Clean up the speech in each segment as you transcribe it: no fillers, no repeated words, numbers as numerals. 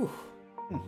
Whew. Hmm.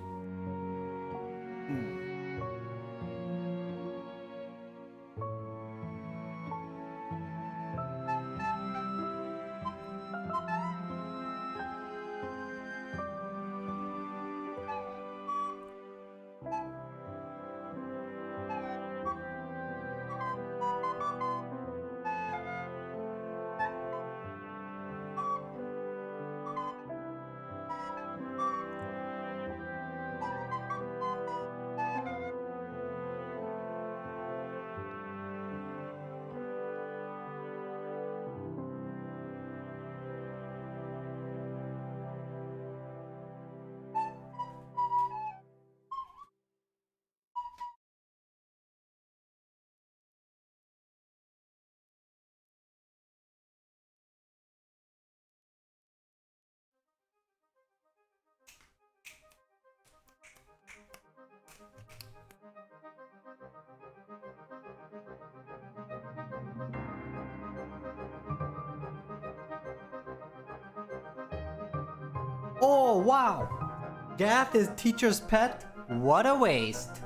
Oh, wow! Gath is teacher's pet? What a waste.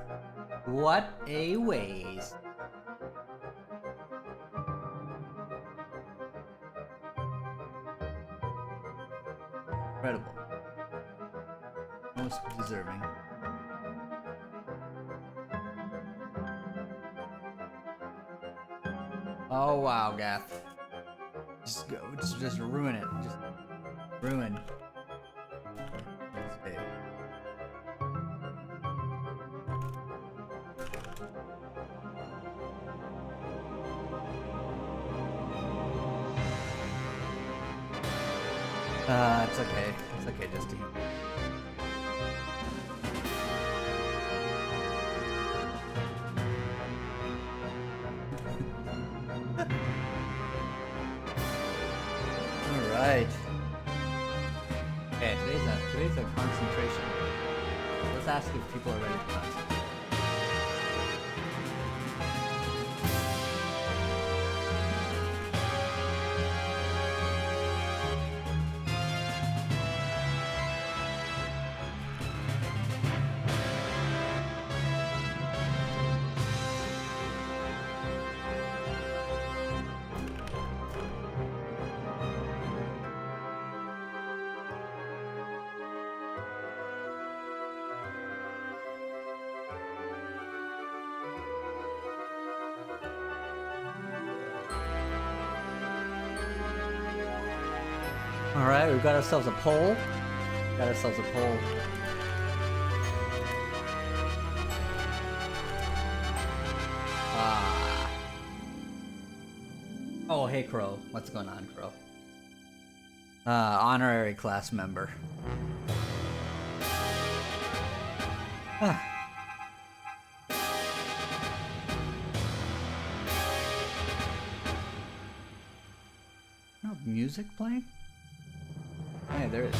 What a waste. Incredible. Most deserving. Oh, wow, Gath. Just go, just ruin it. Just ruin. Let's see. It's okay. It's okay, just to... Alright. Okay, today's a concentration. Let's ask if people are ready to concentrate. Alright, we've got ourselves a poll. Got ourselves a poll. Oh, hey Crow. What's going on, Crow? Honorary class member. No music playing? Hey, there is.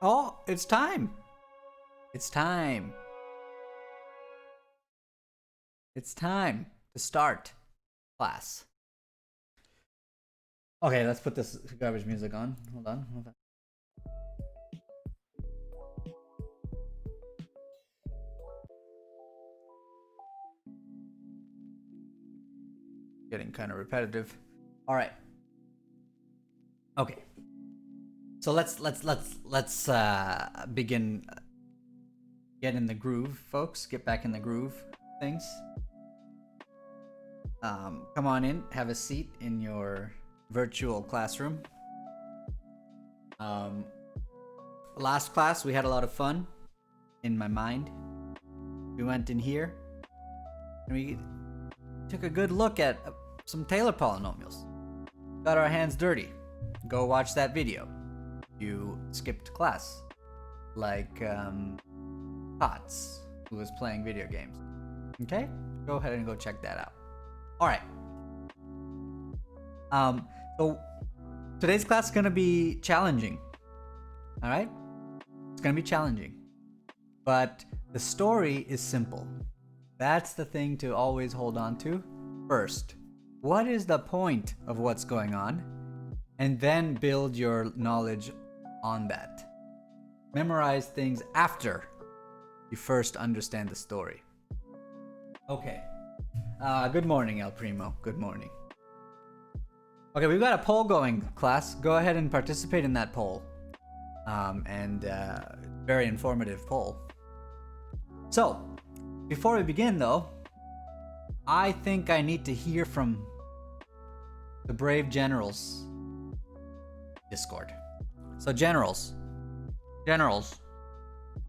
Oh, it's time. It's time. It's time to start class. Okay, let's put this garbage music on. Hold on. Getting kind of repetitive. All right. Okay. So let's begin. Get in the groove, folks. Get back in the groove. Things. Come on in. Have a seat in your virtual classroom. Last class we had a lot of fun. In my mind, we went in here and we took a good look at some Taylor polynomials. Got our hands dirty. Go watch that video. You skipped class, like Tots, who was playing video games. Okay? Go ahead and go check that out. All right. So today's class is going to be challenging. All right? It's going to be challenging. But the story is simple. That's the thing to always hold on to. First, what is the point of what's going on? And then build your knowledge on that. Memorize things after you first understand the story. Okay. Good morning, El Primo. Good morning. Okay, we've got a poll going, class. Go ahead and participate in that poll. Very informative poll. So, before we begin though, I think I need to hear from the brave generals Discord. So generals,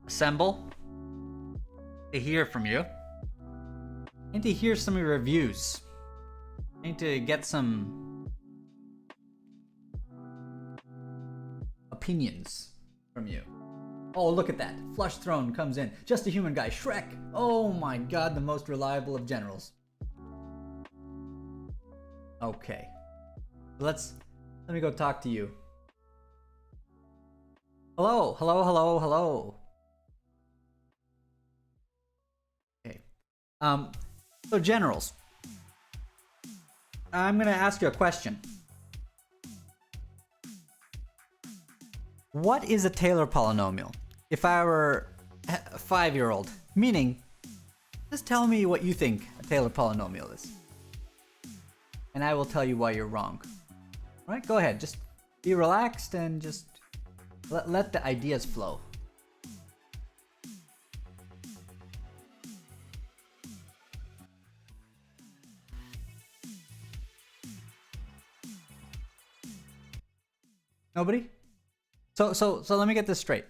assemble to hear from you. I need to hear some of your reviews. I need to get some opinions from you. Oh, look at that. Flush Throne comes in. Just a human guy. Shrek. Oh my god, the most reliable of generals. Okay. Let me go talk to you. Hello. Okay. So generals, I'm gonna ask you a question. What is a Taylor polynomial? If I were a 5-year-old, meaning, just tell me what you think a Taylor polynomial is. And I will tell you why you're wrong. All right, go ahead. Just be relaxed and just let the ideas flow. Nobody? So let me get this straight.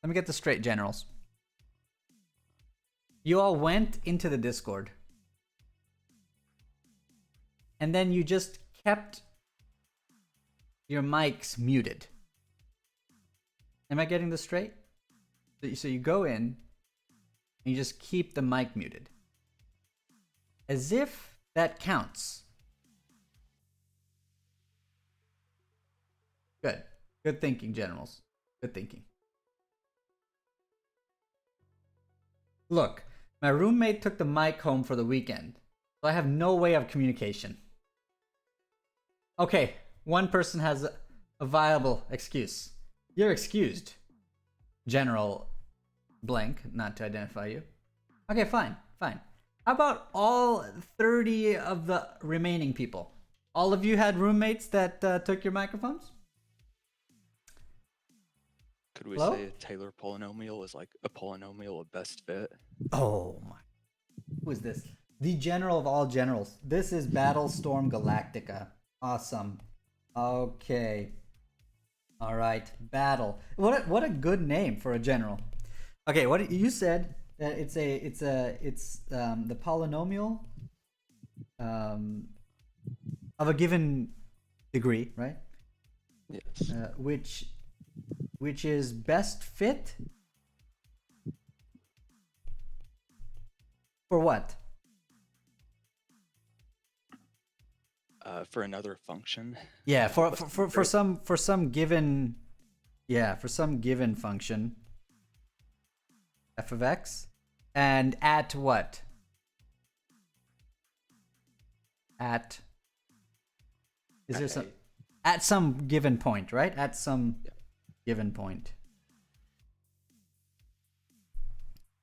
Let me get this straight, generals. You all went into the Discord. And then you just kept your mics muted. Am I getting this straight? So you go in and you just keep the mic muted. As if that counts. Good. Good thinking, generals. Good thinking. Look, my roommate took the mic home for the weekend, so I have no way of communication. Okay, one person has a viable excuse. You're excused, General blank, not to identify you. Okay, fine. How about all 30 of the remaining people? All of you had roommates that took your microphones? Could we Hello? say a Taylor polynomial is like a polynomial of best fit? Oh my. Who is this? The general of all generals. This is Battlestorm Galactica. Awesome. Okay. All right. Battle. What a good name for a general. Okay, what you said that it's the polynomial of a given degree, right? Yes. Which is best fit for what? For another function. Yeah, for some given function f of x, and at what? At is there some at some given point, right? At some given point.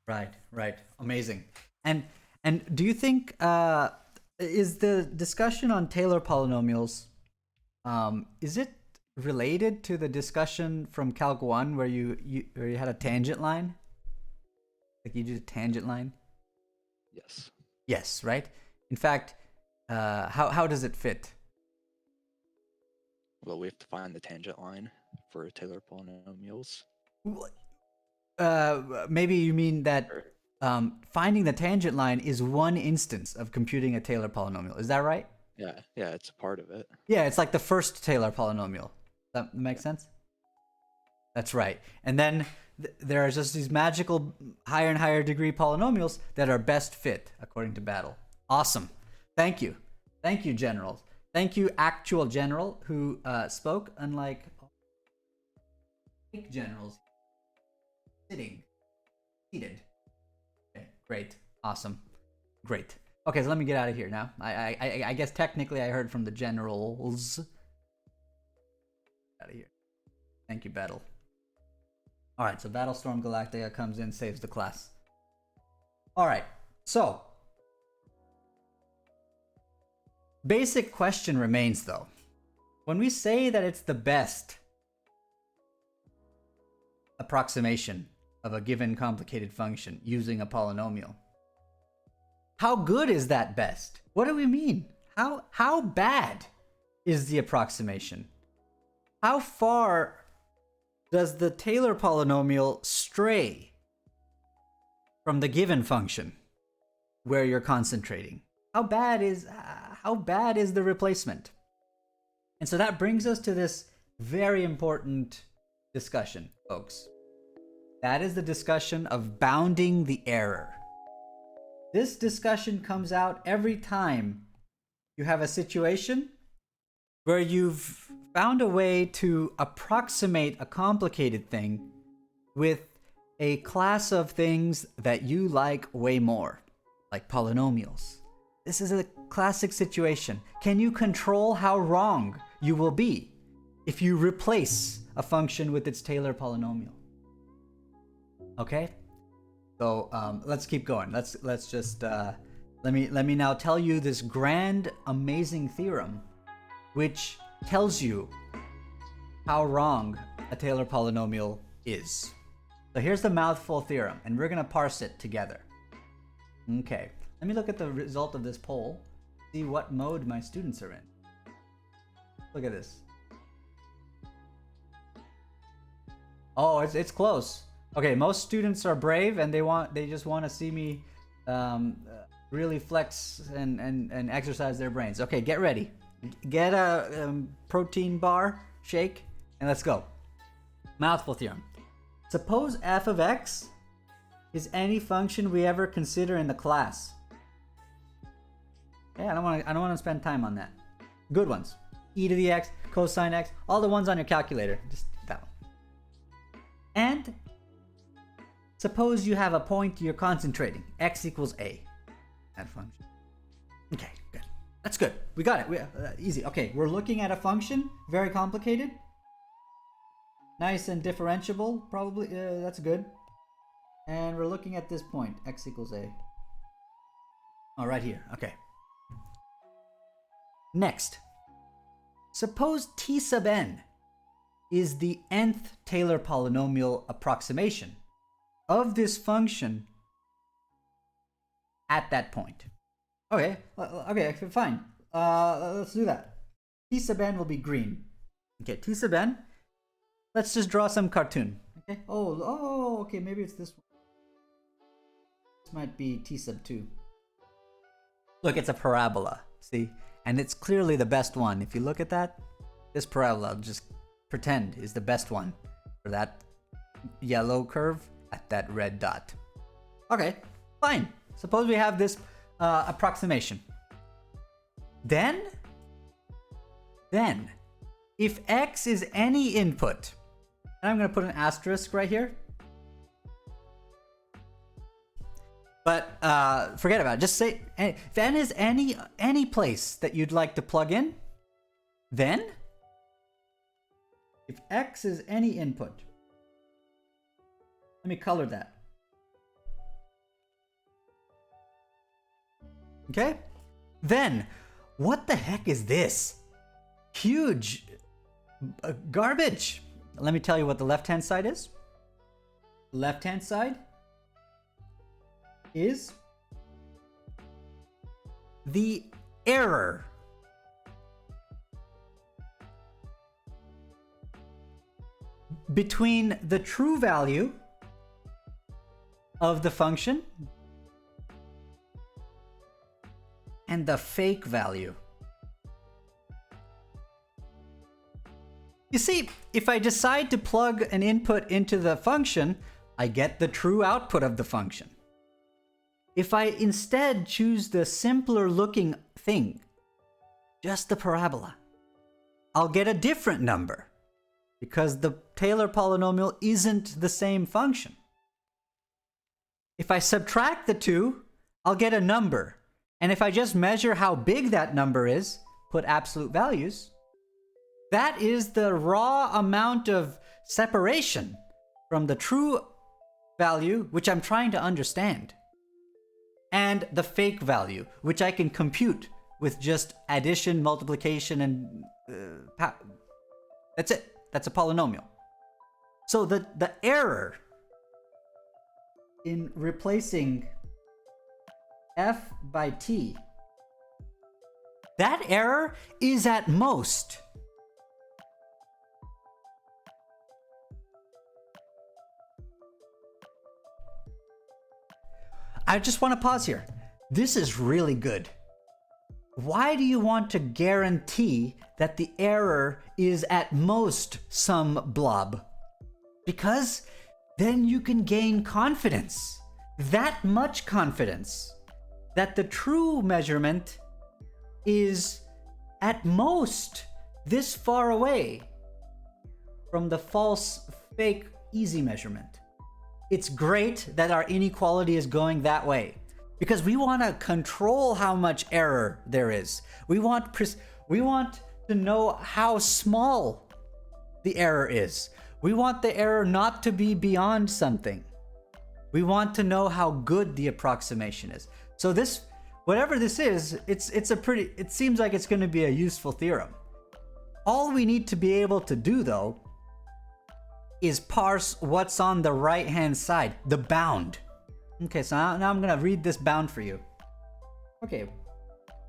Right. Amazing. And do you think is the discussion on Taylor polynomials is it related to the discussion from Calc 1 where you had a tangent line? Like you did a tangent line? Yes. Yes, right? In fact, how does it fit? Well, we have to find the tangent line for Taylor polynomials. Maybe you mean that finding the tangent line is one instance of computing a Taylor polynomial. Is that right? Yeah, it's a part of it. Yeah, it's like the first Taylor polynomial. That makes sense? That's right. And then there are just these magical higher and higher degree polynomials that are best fit according to Battle. Awesome. Thank you. Thank you, generals. Thank you, actual general who spoke, unlike fake generals seated. Okay, great. Awesome. Great. Okay, so let me get out of here now. I guess technically I heard from the generals. Out of here. Thank you, Battle. Alright, so Battlestorm Galactica comes in, saves the class. Alright, so basic question remains though. When we say that it's the best approximation of a given complicated function using a polynomial, how good is that best? What do we mean? How bad is the approximation? How far does the Taylor polynomial stray from the given function where you're concentrating? How bad is the replacement? And so that brings us to this very important discussion, folks. That is the discussion of bounding the error. This discussion comes out every time you have a situation where you've found a way to approximate a complicated thing with a class of things that you like way more, like polynomials. This is a classic situation. Can you control how wrong you will be if you replace a function with its Taylor polynomial? Okay, so let's keep going. Let's just let me now tell you this grand, amazing theorem, which tells you how wrong a Taylor polynomial is. So here's the Mouthful Theorem, and we're gonna parse it together. Okay, let me look at the result of this poll, see what mode my students are in. Look at this. Oh, it's close. Okay, most students are brave and they just want to see me really flex and exercise their brains. Okay, get ready. Get a protein bar, shake, and let's go. Mouthful Theorem. Suppose f of x is any function we ever consider in the class. Yeah, I don't want to spend time on that. Good ones. E to the x, cosine x, all the ones on your calculator. Just that one. And suppose you have a point you're concentrating. X equals a. That function. Okay, good. That's good. We got it. Easy. Okay, we're looking at a function. Very complicated. Nice and differentiable, probably. That's good. And we're looking at this point. X equals a. Oh, right here. Okay. Next. Suppose t sub n is the nth Taylor polynomial approximation of this function at that point. Okay, fine. Let's do that. T sub n will be green. Okay, T sub n. Let's just draw some cartoon. Okay. Oh, okay, maybe it's this one. This might be T sub 2. Look, it's a parabola. See? And it's clearly the best one. If you look at that, this parabola, I'll just pretend, is the best one for that yellow curve at that red dot. Okay, fine. Suppose we have this approximation. Then, if x is any input, and I'm going to put an asterisk right here. But forget about it. Just say if n is any place that you'd like to plug in, then if x is any input, let me color that. Okay? Then, what the heck is this? Huge garbage. Let me tell you what the left-hand side is. Left-hand side is the error between the true value of the function and the fake value. You see, if I decide to plug an input into the function, I get the true output of the function. If I instead choose the simpler looking thing, just the parabola, I'll get a different number because the Taylor polynomial isn't the same function. If I subtract the two, I'll get a number. And if I just measure how big that number is, put absolute values, that is the raw amount of separation from the true value, which I'm trying to understand, and the fake value, which I can compute with just addition, multiplication, and that's it. That's a polynomial. So the error in replacing f by t, that error is at most I just want to pause here. This is really good. Why do you want to guarantee that the error is at most some blob? Because then you can gain confidence, that much confidence, that the true measurement is at most this far away from the false, fake, easy measurement. It's great that our inequality is going that way because we want to control how much error there is. We want to know how small the error is. We want the error not to be beyond something. We want to know how good the approximation is. So this, whatever this is, it seems like it's going to be a useful theorem. All we need to be able to do though is parse what's on the right hand side, the bound. Okay, so now I'm gonna read this bound for you. Okay,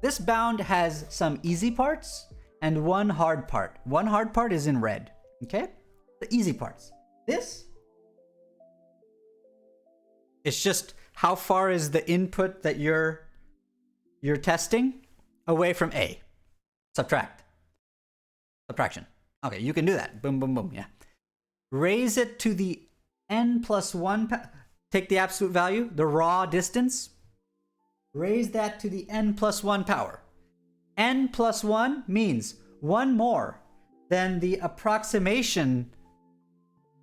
this bound has some easy parts and one hard part. One hard part is in red, okay? The easy parts. This, it's just how far is the input that you're testing away from A. Subtraction. Okay, you can do that. Boom, boom, boom, yeah. Raise it to the n plus 1, take the absolute value, the raw distance, raise that to the n plus 1 power. N plus 1 means one more than the approximation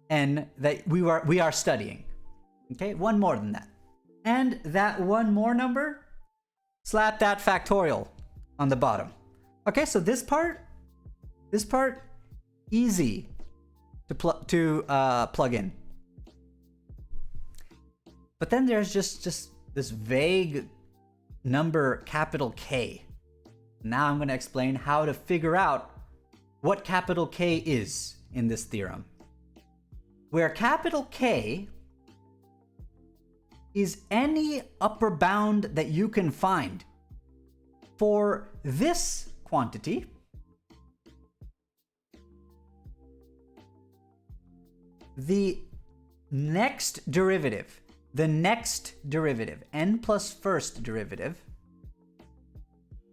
n that we are studying. Okay, one more than that. And that one more number, slap that factorial on the bottom. Okay, so this part, easy to plug in. But then there's just this vague number, capital K. Now I'm going to explain how to figure out what capital K is in this theorem. Where capital K is any upper bound that you can find for this quantity the next derivative, n plus first derivative,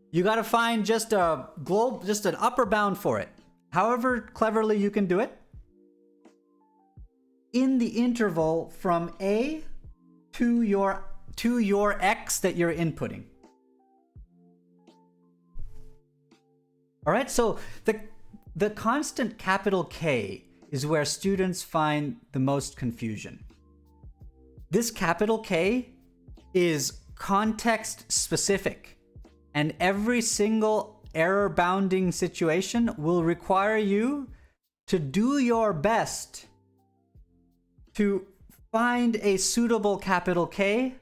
you got to find just an upper bound for it. However cleverly you can do it, in the interval from A to your x that you're inputting. All right, so the constant capital K is where students find the most confusion. This capital K is context specific, and every single error bounding situation will require you to do your best to find a suitable capital K,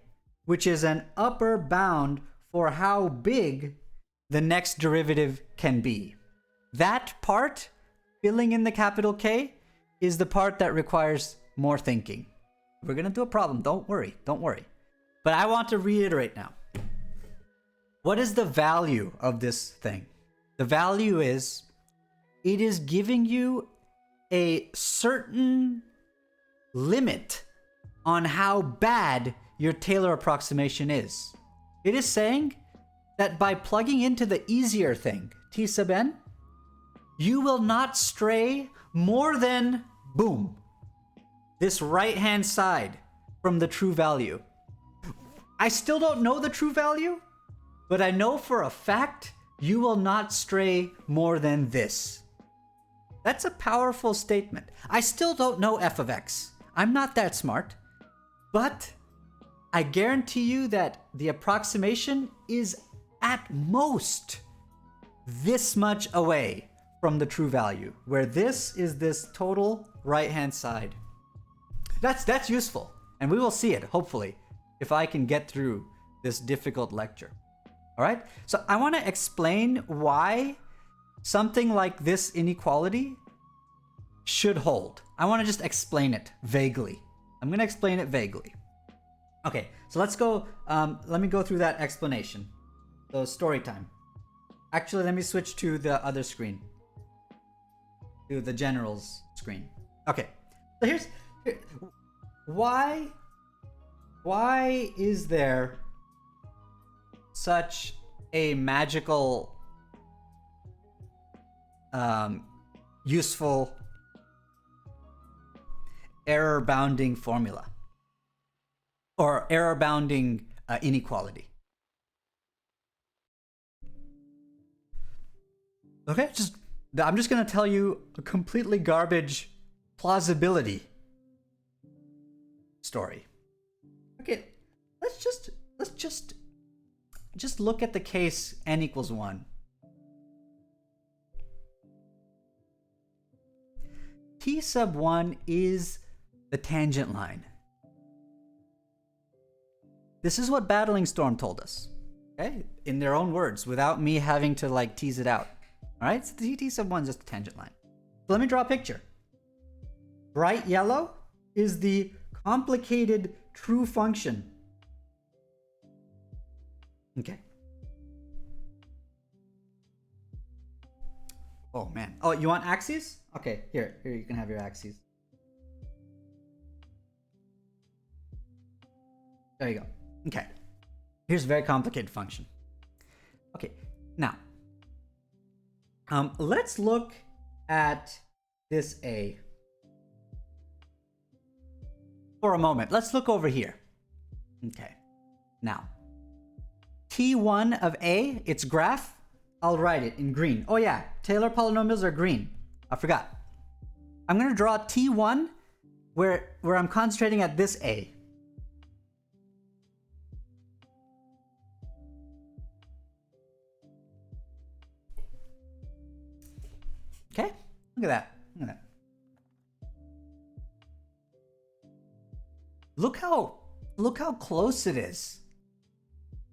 which is an upper bound for how big the next derivative can be. That part, filling in the capital K, is the part that requires more thinking. We're gonna do a problem, don't worry. But I want to reiterate now. What is the value of this thing? The value is, it is giving you a certain limit on how bad your Taylor approximation is. It is saying that by plugging into the easier thing, t sub n, you will not stray more than, boom, this right-hand side from the true value. I still don't know the true value, but I know for a fact you will not stray more than this. That's a powerful statement. I still don't know f of x. I'm not that smart, but I guarantee you that the approximation is at most this much away from the true value, where this is this total right-hand side. That's useful, and we will see it, hopefully, if I can get through this difficult lecture. All right? So I want to explain why something like this inequality should hold. I want to just explain it vaguely. I'm going to explain it vaguely. Okay, so let's go, let me go through that explanation. So story time. Actually, let me switch to the other screen. To the general's screen. Okay, so why is there such a magical, useful error bounding formula? Or error bounding inequality? Okay, I'm just gonna tell you a completely garbage plausibility story. Okay, let's just look at the case n equals 1. T sub 1 is the tangent line. This is what Battling Storm told us, okay? In their own words, without me having to like tease it out. All right, so the T sub 1 is just a tangent line. So let me draw a picture. Bright yellow is the complicated true function. Okay. Oh man. Oh, you want axes? Okay, here you can have your axes. There you go. Okay. Here's a very complicated function. Okay, now, let's look at this A for a moment. Let's look over here. Okay, now, T1 of A, its graph, I'll write it in green. Oh yeah, Taylor polynomials are green. I forgot. I'm gonna draw T1 where I'm concentrating at this A. Okay, look at that. Look at that. Look how close it is.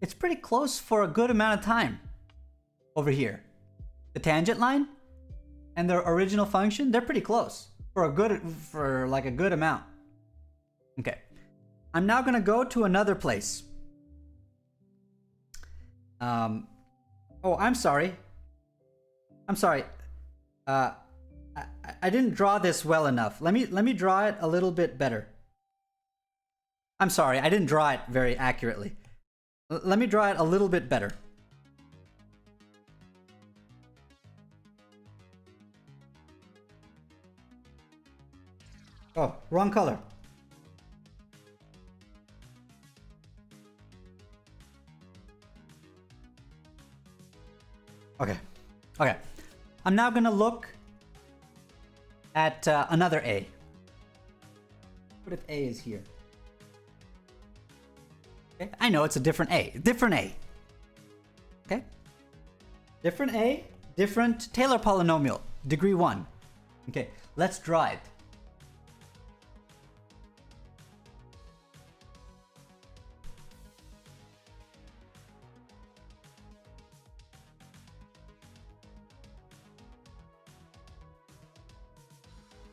It's pretty close for a good amount of time. Over here, the tangent line and the original function, they're pretty close for like a good amount. Okay, I'm now gonna go to another place. Oh, I'm sorry. I didn't draw this well enough. Let me draw it a little bit better. I'm sorry, I didn't draw it very accurately. Let me draw it a little bit better. Oh, wrong color. Okay. I'm now gonna look at another A. What if A is here? Okay, I know it's a different A. Different A. Okay? Different A, different Taylor polynomial, degree 1. Okay, let's draw it.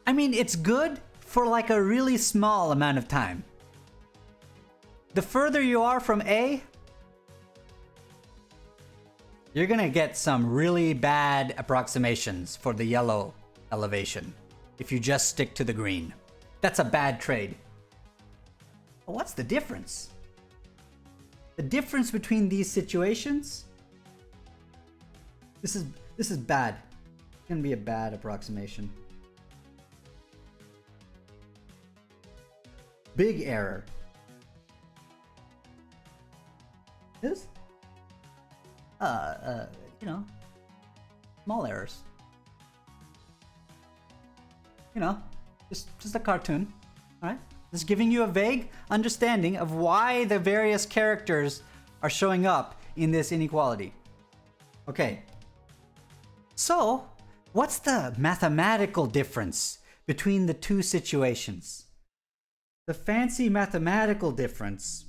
I mean, it's good for like a really small amount of time. The further you are from A, you're gonna get some really bad approximations for the yellow elevation if you just stick to the green. That's a bad trade. But what's the difference? The difference between these situations, this is bad. It's gonna be a bad approximation. Big error. This? You know, small errors. You know, just a cartoon, all right? Just giving you a vague understanding of why the various characters are showing up in this inequality. Okay. So, what's the mathematical difference between the two situations? The fancy mathematical difference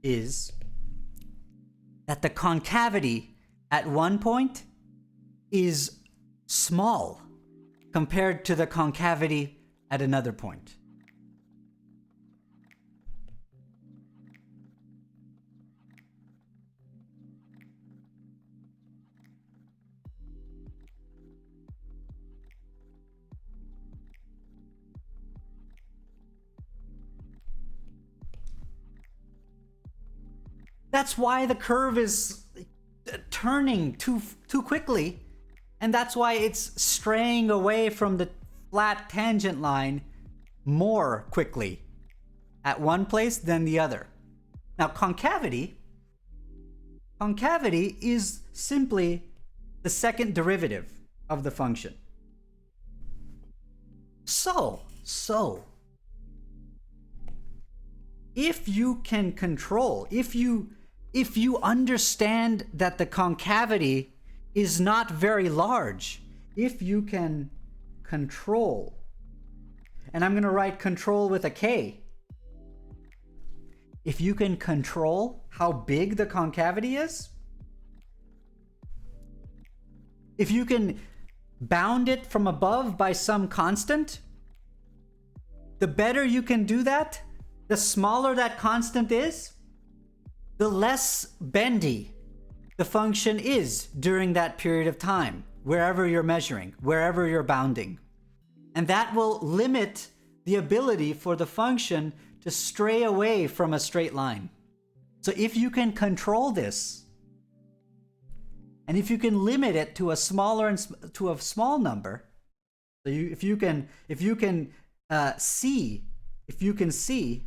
is that the concavity at one point is small compared to the concavity at another point. That's why the curve is turning too quickly, and that's why it's straying away from the flat tangent line more quickly at one place than the other. Now, concavity is simply the second derivative of the function. So if you can control, if you understand that the concavity is not very large, if you can control, and I'm going to write control with a K, if you can control how big the concavity is, if you can bound it from above by some constant, the better you can do that, the smaller that constant is, the less bendy the function is during that period of time, wherever you're measuring, wherever you're bounding. And that will limit the ability for the function to stray away from a straight line. So if you can control this, and if you can limit it to a small number, so if you can see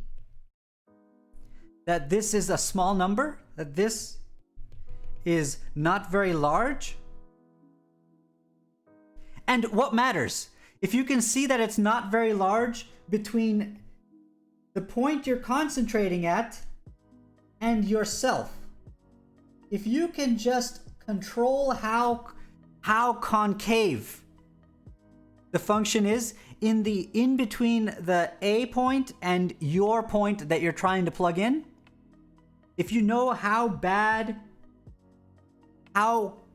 that this is a small number, that this is not very large. And what matters? If you can see that it's not very large between the point you're concentrating at and yourself, if you can just control how concave the function is in between the A point and your point that you're trying to plug in, if you know how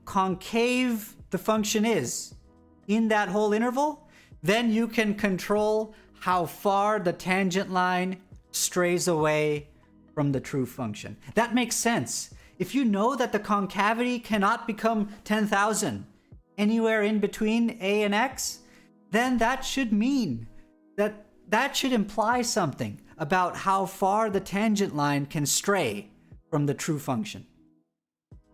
concave the function is in that whole interval, then you can control how far the tangent line strays away from the true function. That makes sense. If you know that the concavity cannot become 10,000 anywhere in between A and X, then that should mean that should imply something about how far the tangent line can stray from the true function.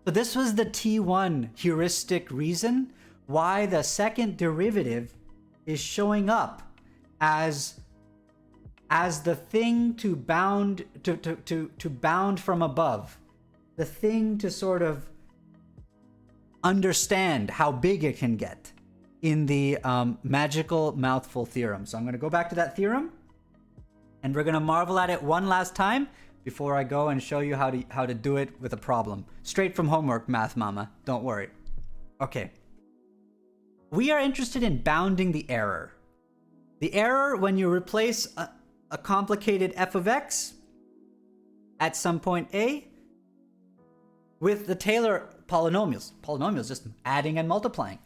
So this was the T1 heuristic reason why the second derivative is showing up as the thing to bound to bound from above, the thing to sort of understand how big it can get in the magical mouthful theorem. So I'm going to go back to that theorem, and we're going to marvel at it one last time before I go and show you how to do it with a problem. Straight from homework, Math Mama. Don't worry. Okay. We are interested in bounding the error. The error when you replace a complicated f of x at some point A with the Taylor polynomials. Polynomials, just adding and multiplying.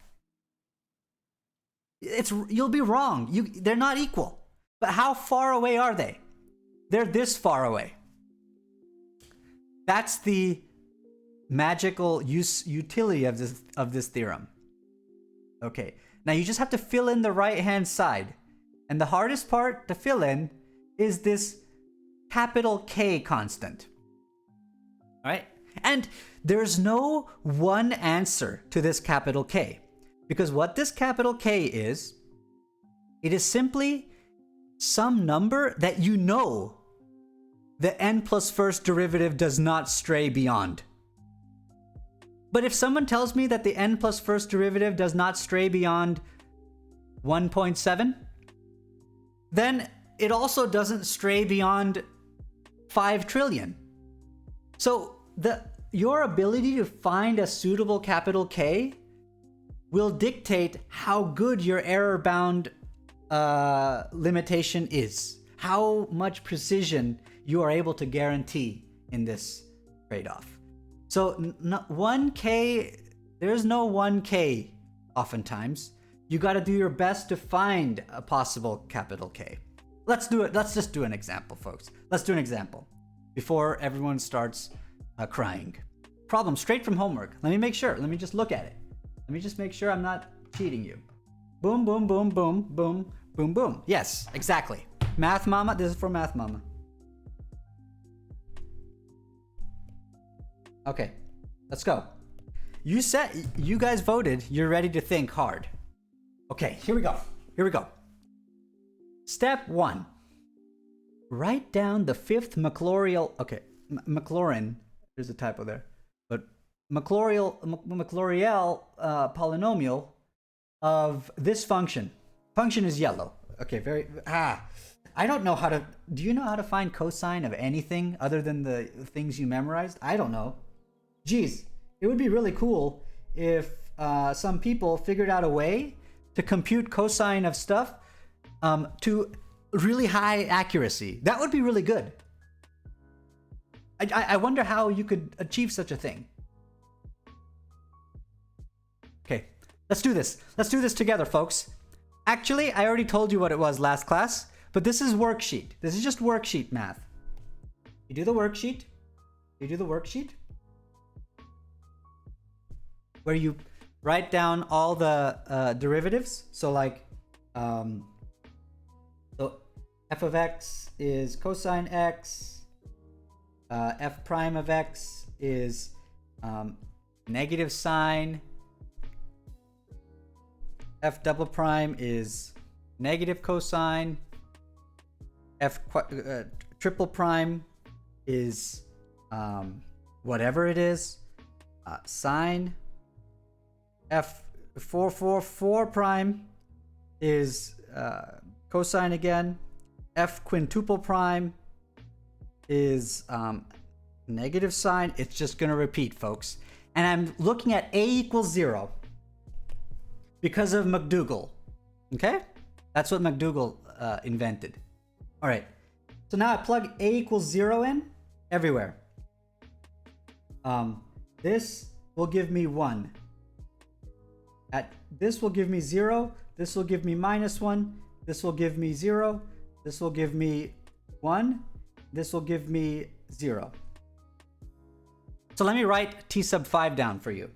You'll be wrong. They're not equal. But how far away are they? They're this far away. That's the magical utility of this theorem. Okay. Now you just have to fill in the right-hand side. And the hardest part to fill in is this capital K constant. All right? And there's no one answer to this capital K. Because what this capital K is, it is simply some number that you know the n plus first derivative does not stray beyond. But if someone tells me that the n plus first derivative does not stray beyond 1.7, then it also doesn't stray beyond 5 trillion. So your ability to find a suitable capital K will dictate how good your error-bound limitation is, how much precision you are able to guarantee in this trade-off. So 1K, there's no 1K oftentimes. You got to do your best to find a possible capital K. Let's do it. Let's just do an example, folks. Let's do an example before everyone starts crying. Problem straight from homework. Let me make sure. Let me just look at it. Let me just make sure I'm not cheating you. Boom, boom, boom, boom, boom, boom, boom. Yes, exactly. Math Mama. This is for Math Mama. Okay, let's go. You guys voted. You're ready to think hard. Okay, here we go. Here we go. Step 1. Write down the fifth Maclaurin. Okay, Maclaurin. There's a typo there. But Maclaurin polynomial of this function. Function is yellow. Okay, I don't know how to. Do you know how to find cosine of anything other than the things you memorized? I don't know. Geez, it would be really cool if some people figured out a way to compute cosine of stuff to really high accuracy. That would be really good. I wonder how you could achieve such a thing. Okay, let's do this. Let's do this together, folks. Actually, I already told you what it was last class, but this is worksheet. This is just worksheet math. You do the worksheet. You do the worksheet. Where you write down all the derivatives. So like, so f of x is cosine x. F prime of x is negative sine. F double prime is negative cosine. F triple prime is whatever it is, sine. F444 prime is cosine again. F quintuple prime is negative sine. It's just going to repeat, folks. And I'm looking at a equals 0 because of McDougall. Okay? That's what McDougall invented. All right. So now I plug a equals 0 in everywhere. This will give me 1. This will give me 0. This will give me -1. This will give me 0. This will give me 1. This will give me 0. So let me write t sub 5 down for you.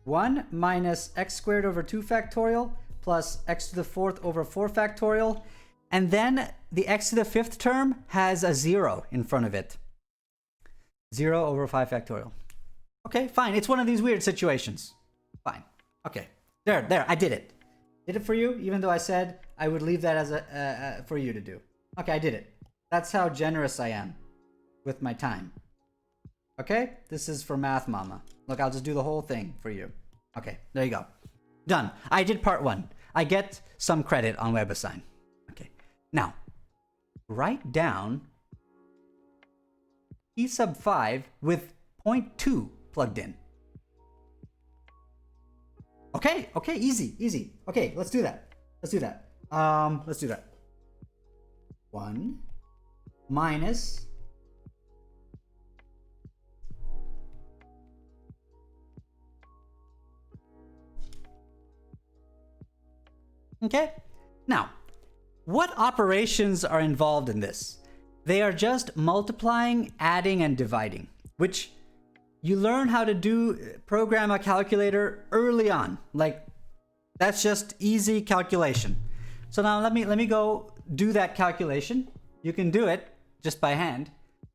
1 minus x squared over 2 factorial plus x to the 4th over 4 factorial. And then the x to the 5th term has a 0 in front of it. 0 over 5 factorial. Okay, fine. It's one of these weird situations. Fine. Okay. There. I did it. Did it for you, even though I said I would leave that as a for you to do. Okay, I did it. That's how generous I am with my time. Okay? This is for Math Mama. Look, I'll just do the whole thing for you. Okay, there you go. Done. I did part 1. I get some credit on WebAssign. Okay. Now, write down t sub 5 with 0.2 plugged in. Okay, easy. Okay, let's do that. Let's do that. 1 minus okay. Now, what operations are involved in this? They are just multiplying, adding, and dividing, which you learn how to do program a calculator early on. Like, that's just easy calculation. So now let me go do that calculation. You can do it just by hand.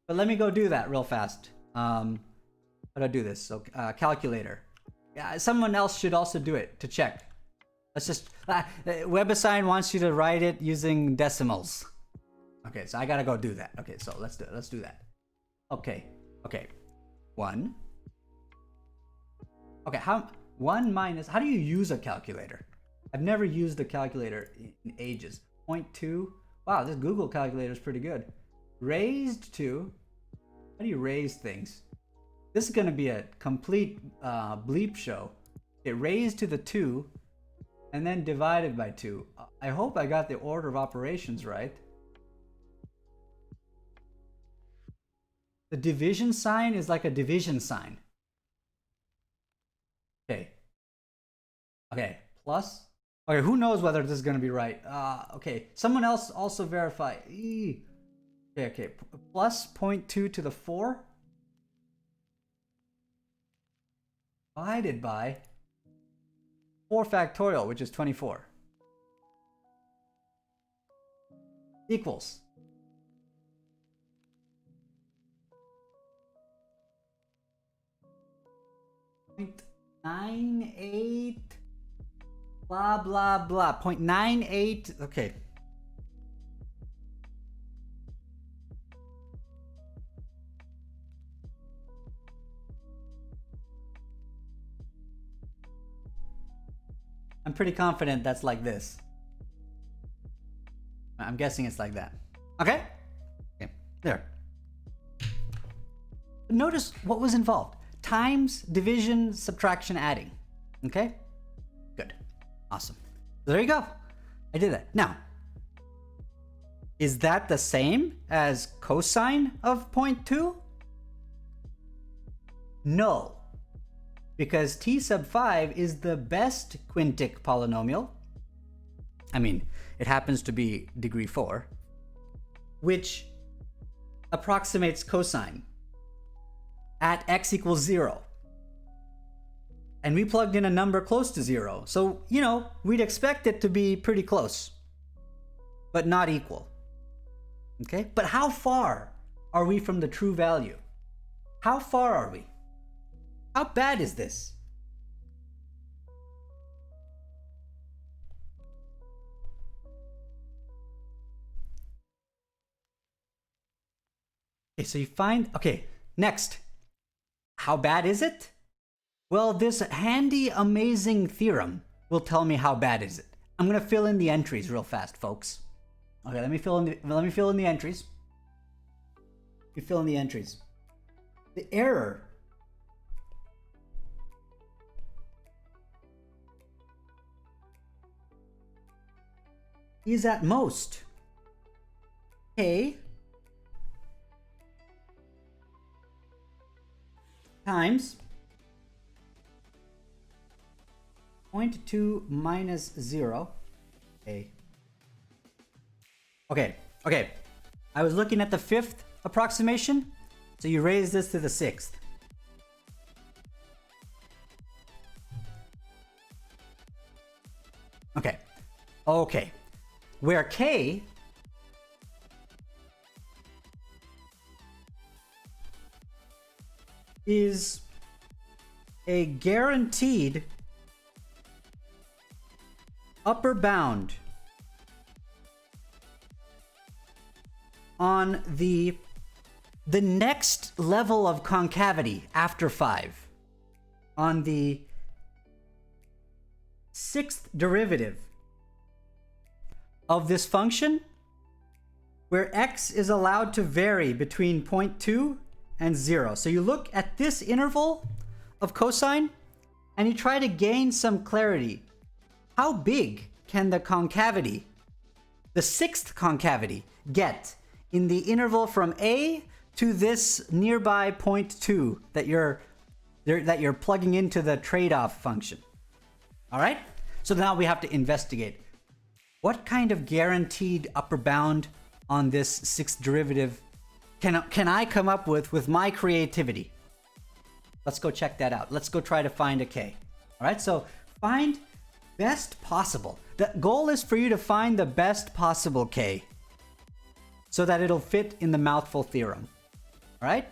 But let me go do that real fast. How do I do this? So calculator. Yeah, someone else should also do it to check. Let's just WebAssign wants you to write it using decimals. Okay, so I gotta go do that. Okay, so let's do it. Let's do that. Okay, 1. Okay, how 1 minus? How do you use a calculator? I've never used a calculator in ages. 0.2. Wow, this Google calculator is pretty good. Raised to. How do you raise things? This is gonna be a complete bleep show. It raised to the 2, and then divided by 2. I hope I got the order of operations right. The division sign is like a division sign. Okay, plus. Okay, who knows whether this is gonna be right? Okay, someone else also verify. Okay, plus 0.2 to the 4 divided by 4 factorial, which is 24, equals 0.98 blah blah blah 0.98. Okay, I'm pretty confident that's like this. I'm guessing it's like that. Okay, there. Notice what was involved: times, division, subtraction, adding. Okay, good, awesome. There you go. I did that. Now, is that the same as cosine of 0.2? No. Because t sub 5 is the best quintic polynomial. I mean, it happens to be degree 4, which approximates cosine at x equals 0. And we plugged in a number close to 0. So, you know, we'd expect it to be pretty close, but not equal. Okay? But how far are we from the true value? How far are we? How bad is this? Okay, so you find, okay, next. How bad is it? Well, this handy, amazing theorem will tell me how bad is it. I'm gonna fill in the entries real fast, folks. Okay, let me fill in the entries. You fill in the entries. The error is at most k times 0.2 minus 0. Okay. Okay. I was looking at the 5th approximation, so you raise this to the 6th. Okay. Where k is a guaranteed upper bound on the next level of concavity after 5, on the 6th derivative of this function, where x is allowed to vary between 0.2 and 0. So you look at this interval of cosine and you try to gain some clarity. How big can the concavity, the 6th concavity, get in the interval from a to this nearby 0.2 that you're plugging into the trade-off function? All right? So now we have to investigate. What kind of guaranteed upper bound on this 6th derivative can I come up with my creativity? Let's go check that out. Let's go try to find a k. All right, so find best possible. The goal is for you to find the best possible k so that it'll fit in the Mouthful Theorem. All right?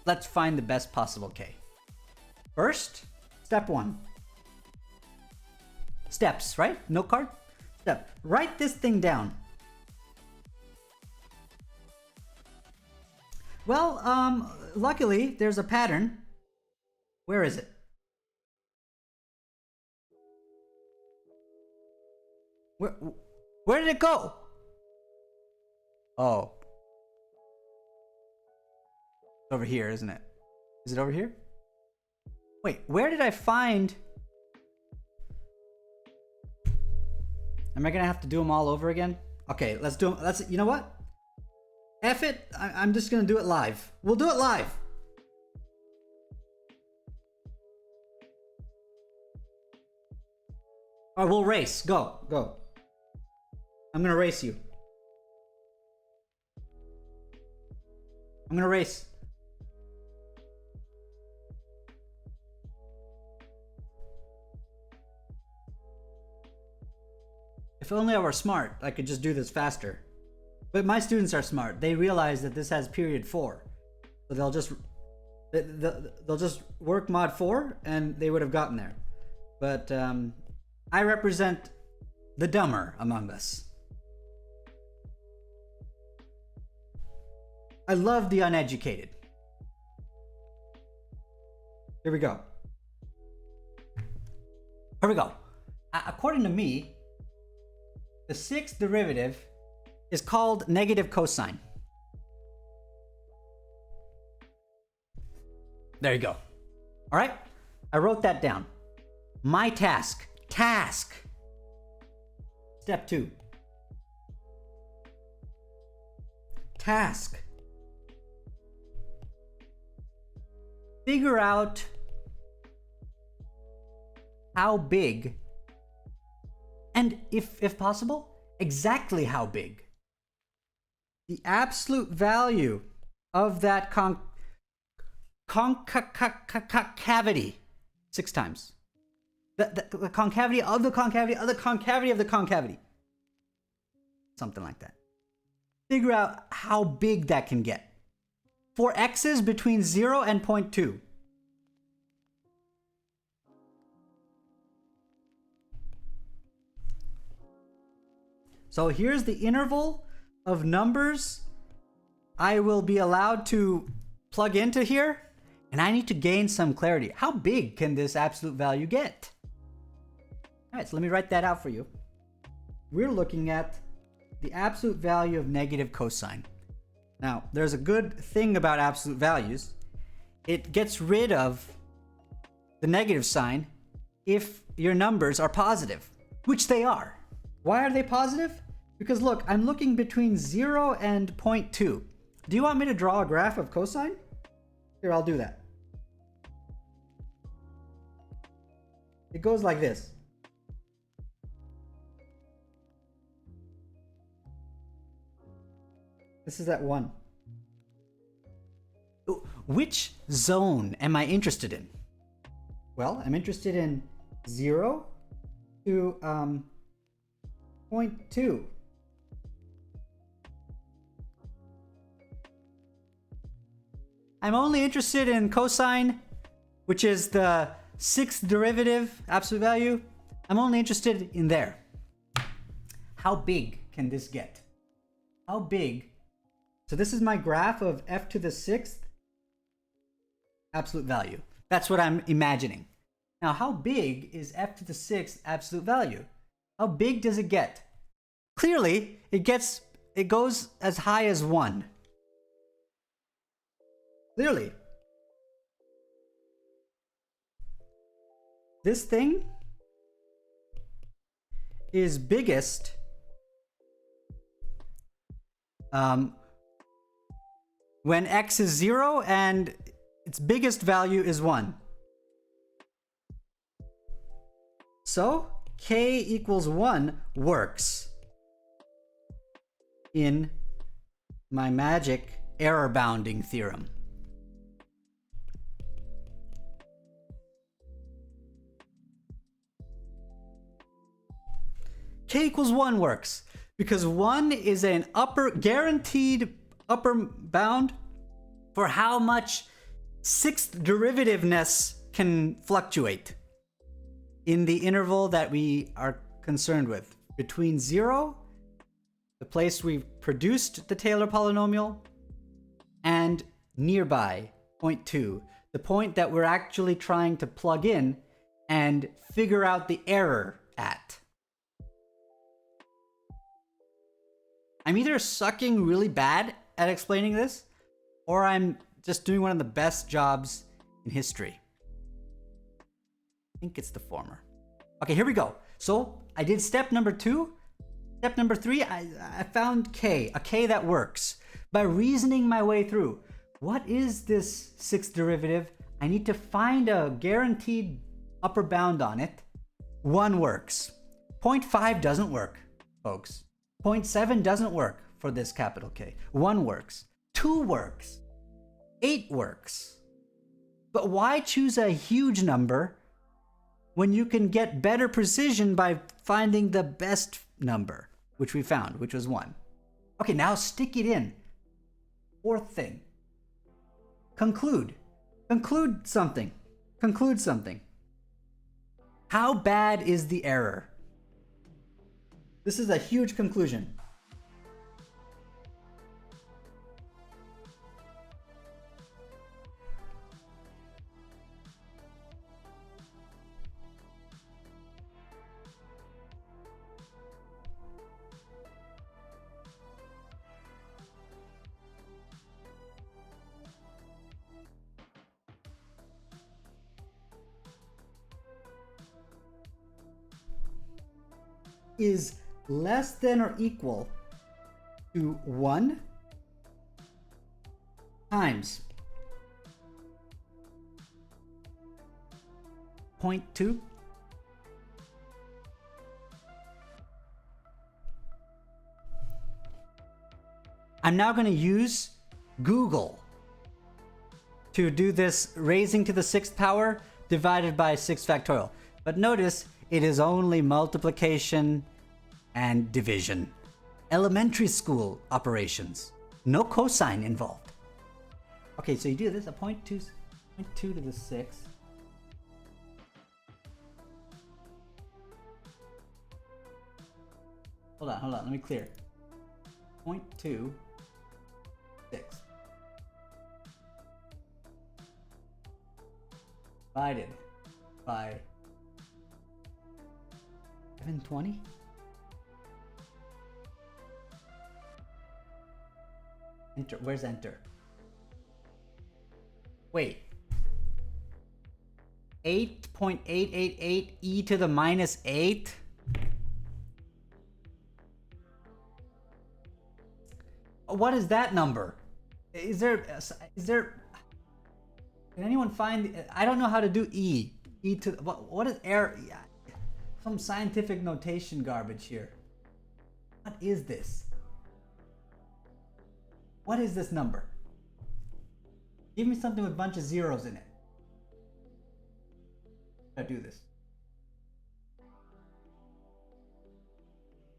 Let's find the best possible k. First, step 1. Steps, right? Note card? Step. Write this thing down. Well, luckily, there's a pattern. Where is it? Where did it go? Oh. It's over here, isn't it? Is it over here? Wait, where did I find... Am I gonna have to do them all over again? Okay, let's do them. You know what? F it. I'm just gonna do it live. We'll do it live. All right, we'll race. Go, go. I'm gonna race you. I'm gonna race. If only I were smart, I could just do this faster. But my students are smart. They realize that this has period 4. So they'll just work mod 4 and they would have gotten there. But I represent the dumber among us. I love the uneducated. Here we go. Here we go. According to me, the 6th derivative is called negative cosine. There you go. All right? I wrote that down. My task. Step 2. Task. Figure out how big, and if possible, exactly how big, the absolute value of that concavity 6 times. The concavity of the concavity of the concavity of the concavity. Something like that. Figure out how big that can get. For x's between 0 and 0.2. So here's the interval of numbers I will be allowed to plug into here, and I need to gain some clarity. How big can this absolute value get? All right, so let me write that out for you. We're looking at the absolute value of negative cosine. Now, there's a good thing about absolute values. It gets rid of the negative sign if your numbers are positive, which they are. Why are they positive? Because look, I'm looking between 0 and 0.2. Do you want me to draw a graph of cosine? Here, I'll do that. It goes like this. This is at 1. Which zone am I interested in? Well, I'm interested in 0 to 0.2. I'm only interested in cosine, which is the 6th derivative, absolute value. I'm only interested in there. How big can this get? How big? So this is my graph of f to the 6th absolute value. That's what I'm imagining. Now, how big is f to the 6th absolute value? How big does it get? Clearly, it goes as high as 1. Clearly. This thing is biggest when x is 0 and its biggest value is 1. So k equals 1 works in my magic error bounding theorem. K equals 1 works because 1 is an guaranteed upper bound for how much sixth derivativeness can fluctuate in the interval that we are concerned with. Between 0, the place we've produced the Taylor polynomial, and nearby, 0.2, the point that we're actually trying to plug in and figure out the error at. I'm either sucking really bad at explaining this, or I'm just doing one of the best jobs in history. I think it's the former. Okay, here we go. So I did step number 2. Step number 3, I found k, a k that works. By reasoning my way through, what is this sixth derivative? I need to find a guaranteed upper bound on it. 1 works. 0.5 doesn't work, folks. 0.7 doesn't work for this capital K. 1 works. 2 works. 8 works. But why choose a huge number when you can get better precision by finding the best number, which we found, which was 1? Okay, now stick it in. 4th thing. Conclude. Conclude something. Conclude something. How bad is the error? This is a huge conclusion. Is less than or equal to 1 times 0.2 . I'm now going to use Google to do this raising to the 6th power divided by 6 factorial. But notice it is only multiplication and division. Elementary school operations. No cosine involved. Okay, so you do this, a 0.2 to the 6. Hold on, let me clear. 0.2, 6. Divided by 720? Enter. Where's enter? Wait. 8.888 e to the minus 8? What is that number? Is there can anyone find I don't know how to do e to what is error? Some scientific notation garbage here. What is this? What is this number? Give me something with a bunch of zeros in it. I do this.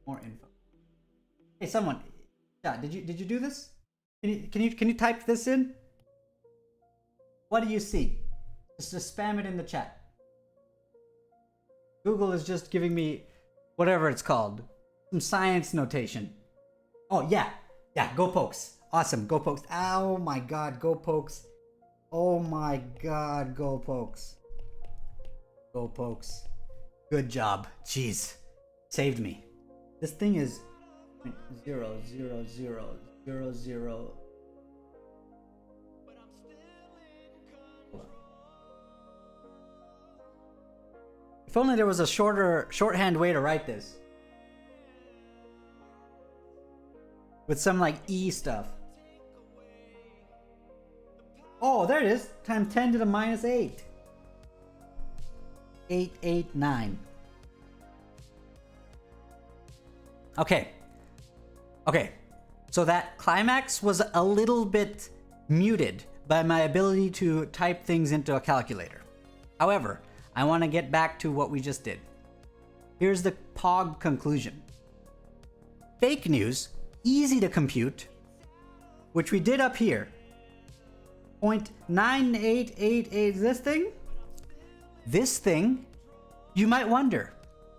More info. Hey, someone. Yeah, did you do this? Can you type this in? What do you see? Just spam it in the chat. Google is just giving me whatever it's called. Some science notation. Oh, yeah. Yeah, go Pokes. Awesome, go Pokes. Oh my god, go Pokes. Oh my god, go Pokes. Go Pokes. Good job. Jeez. Saved me. This thing is 0, 0, 0, 0, 0. If only there was a shorthand way to write this. With some like E stuff. Oh, there it is. Times 10 to the minus 8. 889. Okay. Okay. So that climax was a little bit muted by my ability to type things into a calculator. However, I want to get back to what we just did. Here's the POG conclusion. Fake news, easy to compute, which we did up here, 0.9888 this thing, you might wonder,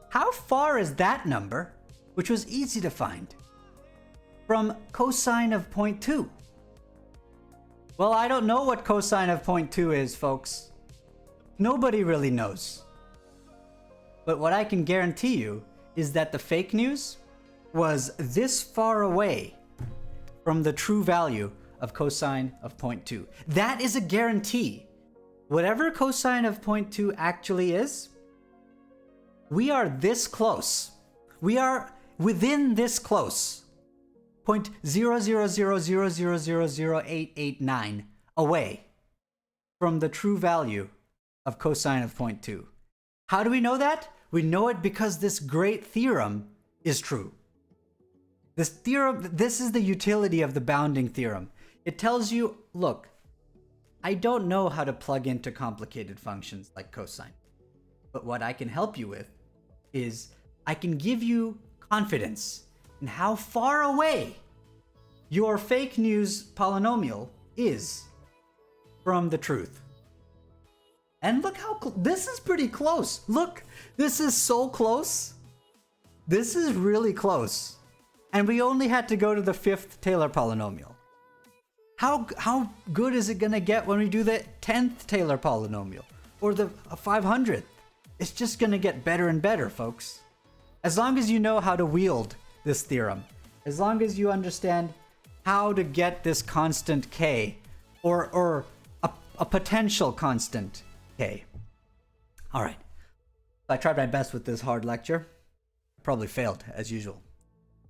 how far is that number, which was easy to find, from cosine of 0.2? Well, I don't know what cosine of 0.2 is, folks. Nobody really knows. But what I can guarantee you is that the fake news was this far away from the true value of cosine of 0.2. That is a guarantee. Whatever cosine of 0.2 actually is, we are this close. We are within this close. 0.000000889 away from the true value of cosine of 0.2. How do we know that? We know it because this great theorem is true. This theorem, this is the utility of the bounding theorem. It tells you, look, I don't know how to plug into complicated functions like cosine, but what I can help you with is I can give you confidence in how far away your fake news polynomial is from the truth. And look how this is pretty close. Look, this is so close. This is really close. And we only had to go to the 5th Taylor polynomial. How good is it gonna get when we do the 10th Taylor polynomial? Or the 500th? It's just gonna get better and better, folks. As long as you know how to wield this theorem, as long as you understand how to get this constant k, or a potential constant k. All right, I tried my best with this hard lecture. Probably failed, as usual.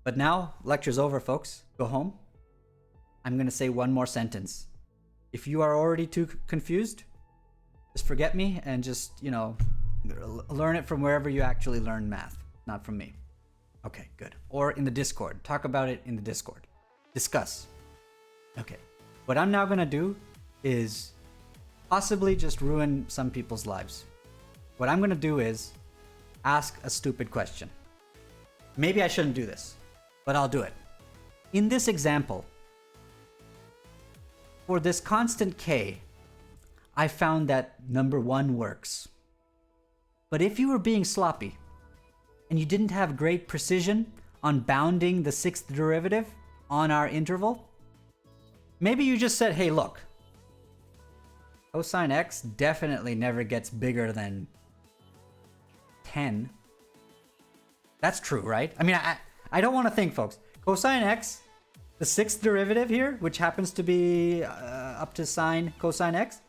But now, lecture's over, folks. Go home. I'm gonna say one more sentence. If you are already too confused, just forget me and just, learn it from wherever you actually learn math, not from me. Okay, good. Or in the Discord. Talk about it in the Discord. Discuss. Okay. What I'm now gonna do is possibly just ruin some people's lives. What I'm gonna do is ask a stupid question. Maybe I shouldn't do this, but I'll do it. In this example, for this constant k, I found that number 1 works. But if you were being sloppy and you didn't have great precision on bounding the 6th derivative on our interval, maybe you just said, hey, look, cosine x definitely never gets bigger than 10. That's true, right? I mean, I don't want to think, folks. Cosine x, the 6th derivative here, which happens to be up to sine cosine x,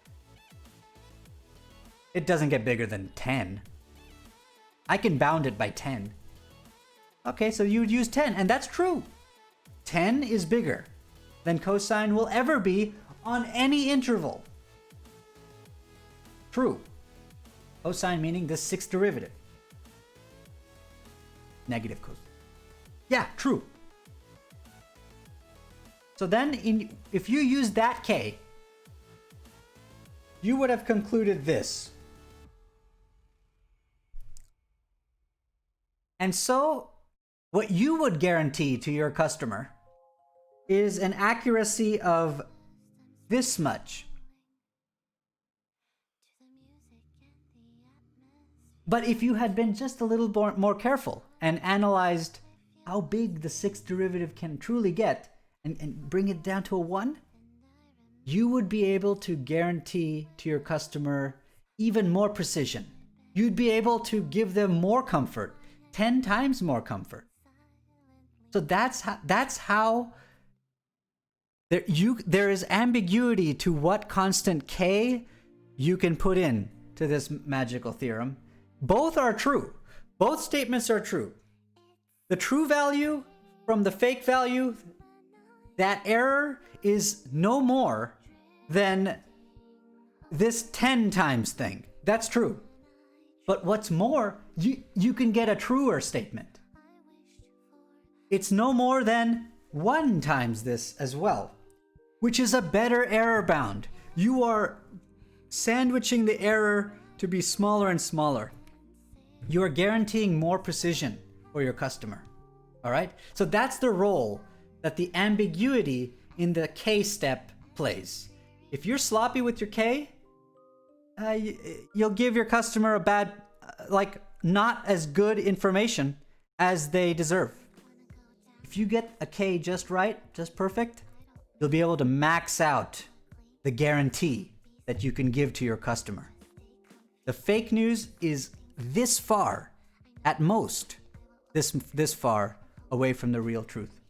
it doesn't get bigger than 10. I can bound it by 10. Okay, so you would use 10, and that's true. 10 is bigger than cosine will ever be on any interval. True. Cosine meaning the 6th derivative. Negative cosine. Yeah, true. So then, if you use that k, you would have concluded this. And so, what you would guarantee to your customer is an accuracy of this much. But if you had been just a little more careful and analyzed how big the 6th derivative can truly get and bring it down to a 1, you would be able to guarantee to your customer even more precision. You'd be able to give them more comfort, 10 times more comfort. So that's how there is ambiguity to what constant k you can put in to this magical theorem. Both are true. Both statements are true. The true value from the fake value, that error is no more than this 10 times thing. That's true. But what's more, you can get a truer statement. It's no more than 1 times this as well, which is a better error bound. You are sandwiching the error to be smaller and smaller. You are guaranteeing more precision for your customer. All right? So that's the role that the ambiguity in the k step plays. If you're sloppy with your K, you'll give your customer a bad, not as good information as they deserve. If you get a K just right, just perfect, you'll be able to max out the guarantee that you can give to your customer. The fake news is this far, at most, this far away from the real truth.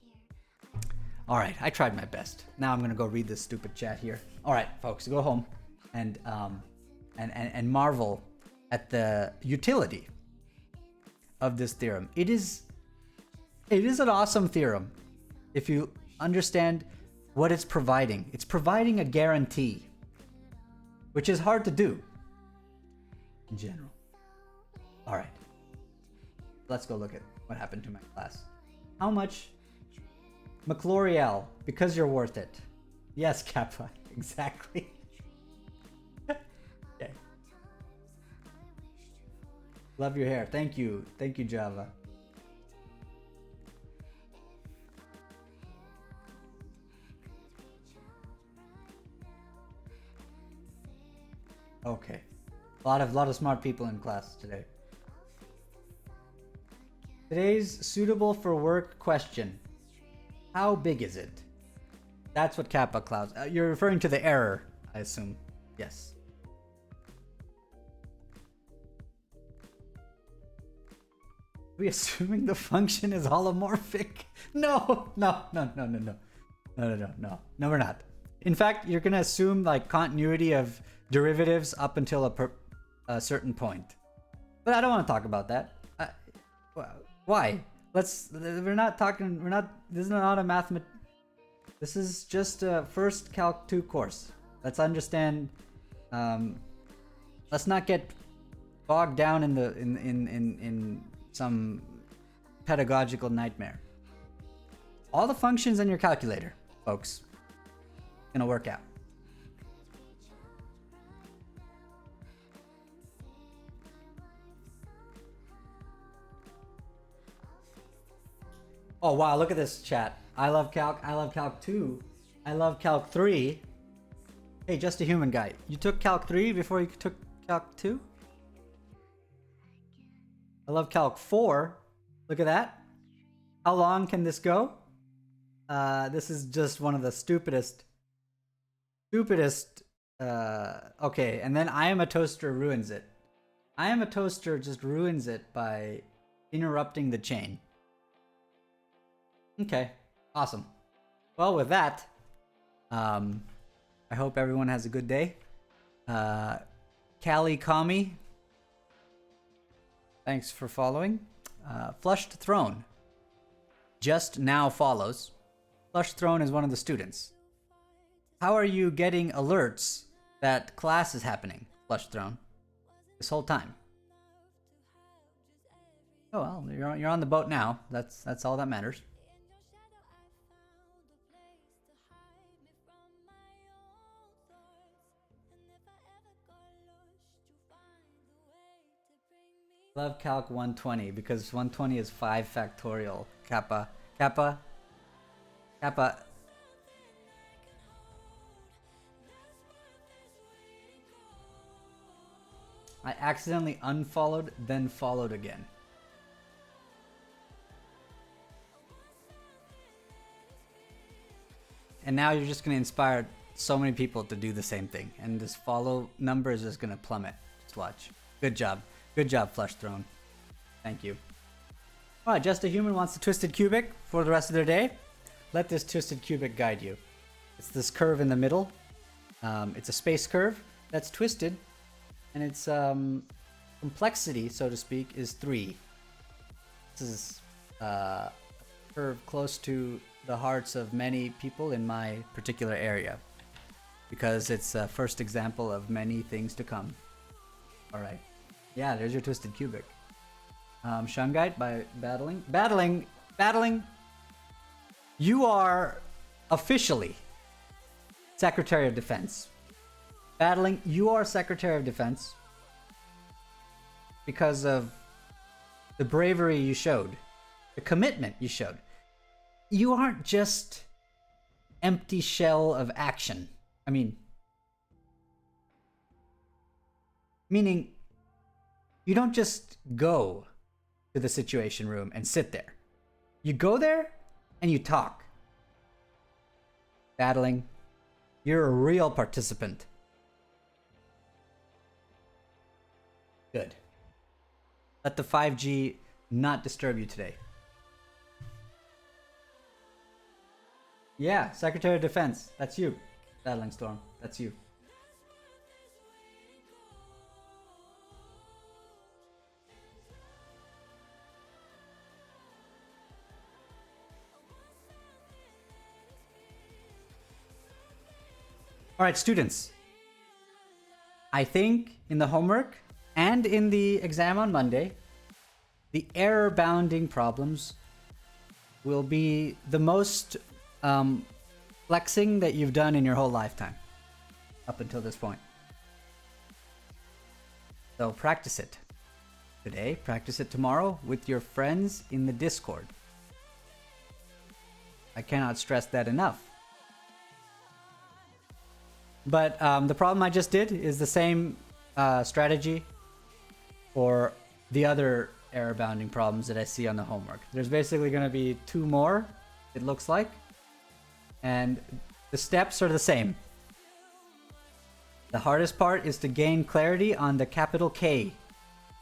All right, I tried my best. Now I'm gonna go read this stupid chat here. All right, folks, go home and marvel at the utility of this theorem. It is an awesome theorem if you understand what it's providing. It's providing a guarantee, which is hard to do in general. All right, let's go look at what happened to my class. How much? McLoreal, because you're worth it. Yes, Kappa, exactly. Okay. Love your hair. Thank you, Java. Okay, a lot of smart people in class today. Today's suitable for work question: how big is it? That's what Kappa clouds. You're referring to the error, I assume. Yes. Are we assuming the function is holomorphic? No, we're not. In fact, you're gonna assume like continuity of derivatives up until a certain point. But I don't want to talk about that. Why? This is not a mathemat. This is just a first Calc 2 course. Let's understand. Let's not get bogged down in some pedagogical nightmare. All the functions in your calculator, folks, gonna work out. Oh wow, look at this chat. I love Calc 2. I love Calc 3. Hey, just a human guy. You took Calc 3 before you took Calc 2? I love Calc 4. Look at that. How long can this go? This is just one of the stupidest. Okay, and then I Am a Toaster ruins it. I Am a Toaster just ruins it by interrupting the chain. Okay, awesome. Well, with that, I hope everyone has a good day. Callie Kami, thanks for following. Flushed Throne just now follows. Flushed Throne is one of the students. How are you getting alerts that class is happening, Flushed Throne, this whole time? Oh well, you're on the boat now. That's all that matters. Love Calc 120 because 120 is 5 factorial. Kappa. I accidentally unfollowed, then followed again. And now you're just going to inspire so many people to do the same thing. And this follow number is just going to plummet. Just watch. Good job. Good job, Flush Throne. Thank you. Alright, Just a Human wants the Twisted Cubic for the rest of their day. Let this Twisted Cubic guide you. It's this curve in the middle. It's a space curve that's twisted. And its complexity, so to speak, is 3. This is a curve close to the hearts of many people in my particular area. Because it's a first example of many things to come. Alright. Yeah, there's your Twisted Cubic. Shungite by Battling. You are officially Secretary of Defense. Battling, you are Secretary of Defense because of the bravery you showed, the commitment you showed. You aren't just empty shell of action. I mean, Meaning, you don't just go to the situation room and sit there. You go there and you talk. Battling. You're a real participant. Good. Let the 5G not disturb you today. Yeah, Secretary of Defense. That's you. Battling Storm. That's you. All right, students. I think in the homework and in the exam on Monday, the error bounding problems will be the most flexing that you've done in your whole lifetime up until this point. So practice it today, practice it tomorrow with your friends in the Discord. I cannot stress that enough. But the problem I just did is the same strategy for the other error bounding problems that I see on the homework. There's basically going to be 2 more, it looks like. And the steps are the same. The hardest part is to gain clarity on the capital K.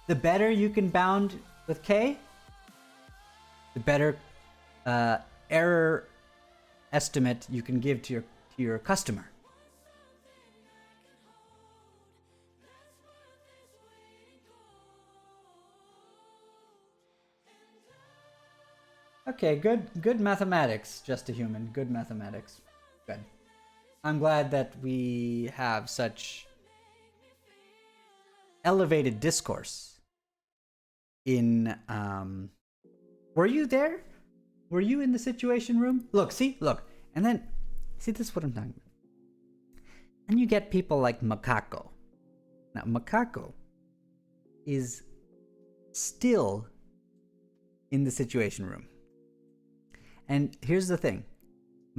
The better you can bound with K, the better error estimate you can give to your customer. Okay, good mathematics, just a human. Good mathematics. Good. I'm glad that we have such elevated discourse in were you there? Were you in the situation room? Look, and then see, this is what I'm talking about. And you get people like Macaco. Now Macaco is still in the situation room. And here's the thing.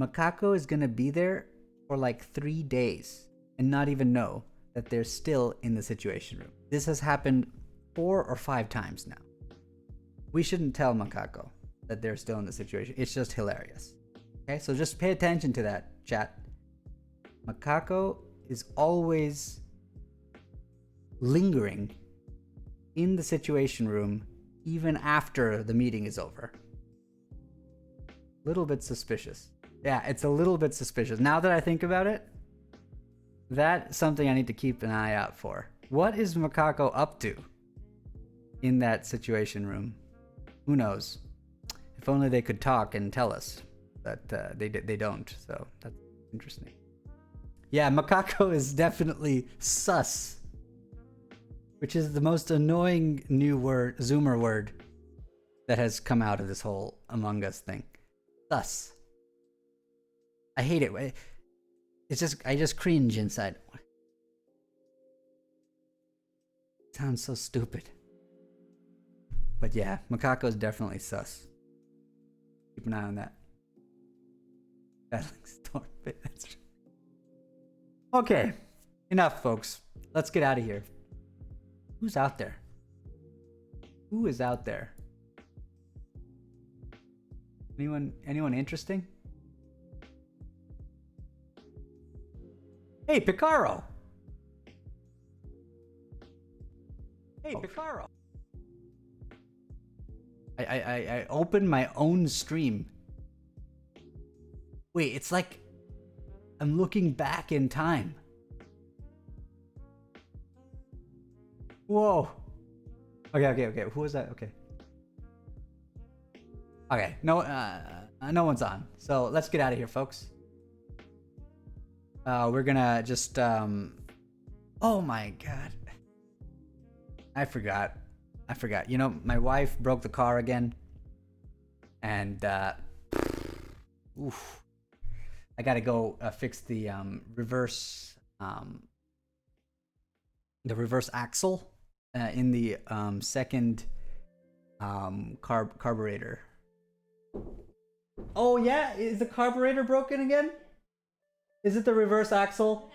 Macaco is gonna be there for like 3 days and not even know that they're still in the situation room. This has happened 4 or 5 times now. We shouldn't tell Macaco that they're still in the situation. It's just hilarious. Okay, so just pay attention to that, chat. Macaco is always lingering in the situation room even after the meeting is over. Little bit suspicious. Yeah, it's a little bit suspicious. Now that I think about it, that's something I need to keep an eye out for. What is Macaco up to in that situation room? Who knows? If only they could talk and tell us, but they don't. So that's interesting. Yeah, Macaco is definitely sus, which is the most annoying new word, Zoomer word, that has come out of this whole Among Us thing. Sus. I hate it. It's just, I just cringe inside. It sounds so stupid. But yeah, Macaco is definitely sus. Keep an eye on that. Battling Storm. That's true. Okay, enough, folks. Let's get out of here. Who's out there? Who is out there? Anyone interesting? Hey, Picaro. Hey, Picaro. I opened my own stream. Wait, it's like I'm looking back in time. Whoa. Okay. Who was that? Okay. Okay, no one's on. So let's get out of here, folks. We're gonna just oh my god. I forgot. You know, my wife broke the car again. And oof. I gotta go fix the reverse axle in the second carburetor. Oh yeah, is the carburetor broken again? Is it the reverse axle?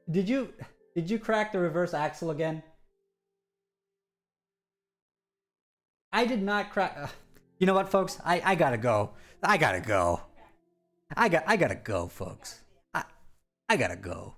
Did you Did you crack the reverse axle again? I did not crack. You know what, folks? I gotta go. I gotta go. I gotta go, folks. I gotta go.